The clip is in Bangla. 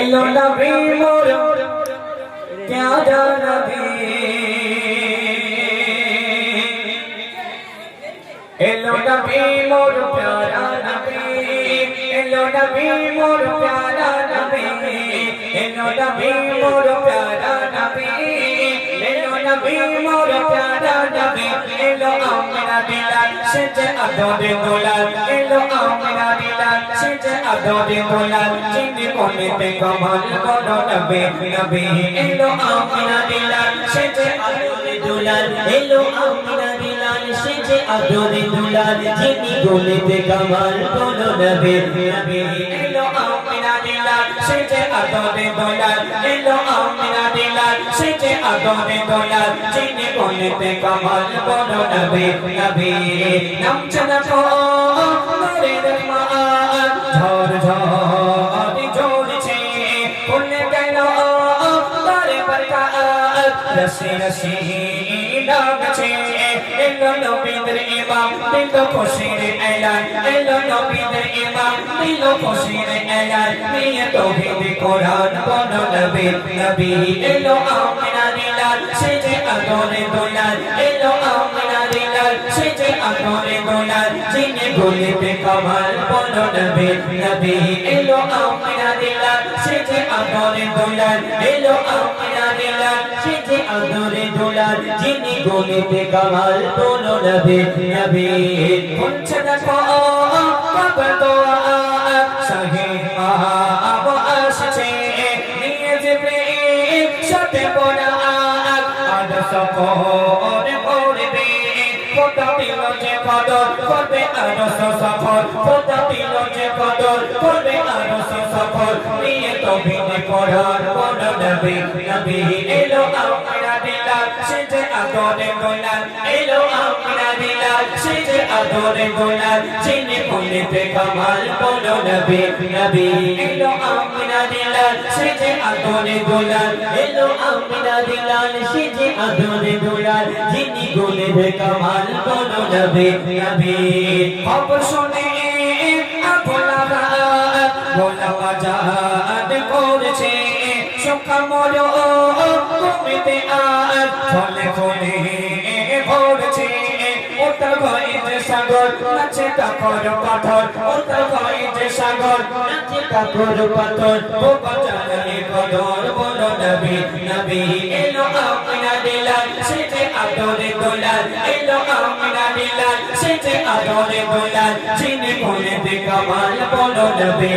एलो नबी मोर प्यारा नबी एलो नबी मोर प्यारा नबी एलो नबी मोर प्यारा नबी एलो नबी मोर प्यारा नबी एलो नबी मोर प्यारा नबी एलो आमना दिलाल सेजे अदोदे दुलाल एलो आमना दिलाल सेजे अदोदे दुलाल जिने कोनेते कमाल बोलो नबी नबी एलो आमना दिलाल सेजे अदोदे दुलाल एलो आमना दिलाल सेजे अदोदे दुलाल जिने कोनेते कमाल बोलो नबी नबी एलो आमना दिलाल सेजे अदोदे दुलाल एलो आमना दिलाल सेजे अदोदे दुलाल जिने कोनेते कमाल बोलो नबी नबी नाम चला को मेरे दरबार झोर झोर जोड़ছে খুলে গেল তারে বরকত রসি রসি লাগছে এলো নবীদের ইমাম দিল খুশির এলান এলো নবীদের ইমাম দিল খুশির এলান নিয়ে তাওহীদ কোরআন বলো নবী নবী এলো আমিনা দিলাল সেজে আদরে দুলাল এলো আমিনা দিলাল সেজে আদরে দুলাল জিনে গলিতে কামাল বলো নবী নবী এলো আমিনা দিলাল সেজে আদরে দুলাল এলো আমিনা দিলাল সেজে আদরে দুলাল জিনে গলিতে কামাল বলো নবী নবী বলছে দেখো কবর দোয়া শাহে আব আসছে নিয়ে যাবে সাথে বড় আদ সফর করবে খোদা দিল যে কদর করবে আরশ সফর খোদা দিল যে কদর করবে আরশ সফর নিয়ে তাওহীদ কোরআন বলো নবী নবী এলো আমরা দিলাল সেজে আদরে দুলাল এলো আমরা দিলাল সেজে আদরে দুলাল জিনে কোনেতে কামাল বলো নবী নবী এলো আমরা দিলাল সেজে আদরে দুলাল এলো আমরা দিলাল সেজে আদরে দুলাল জিনে কোনেতে কামাল বলো নবী নবী খবর শুনে ভোলা বাজার করছে সুখা মরো কমিতে আর ফলে ফলে ভরছে ওটা ভয়ে সাগর নাচে কাকর পাথর ওটা ভয়ে সাগর নাচে কাকর পাথর ও বাজারে কদর বলো নবী নবী এলো আমিনা দিলাল সেজে আদরে দুলাল এলো আমিনা দিলাল সেজে আদরে দুলাল জিনে কোনেতে কামাল বলো নবী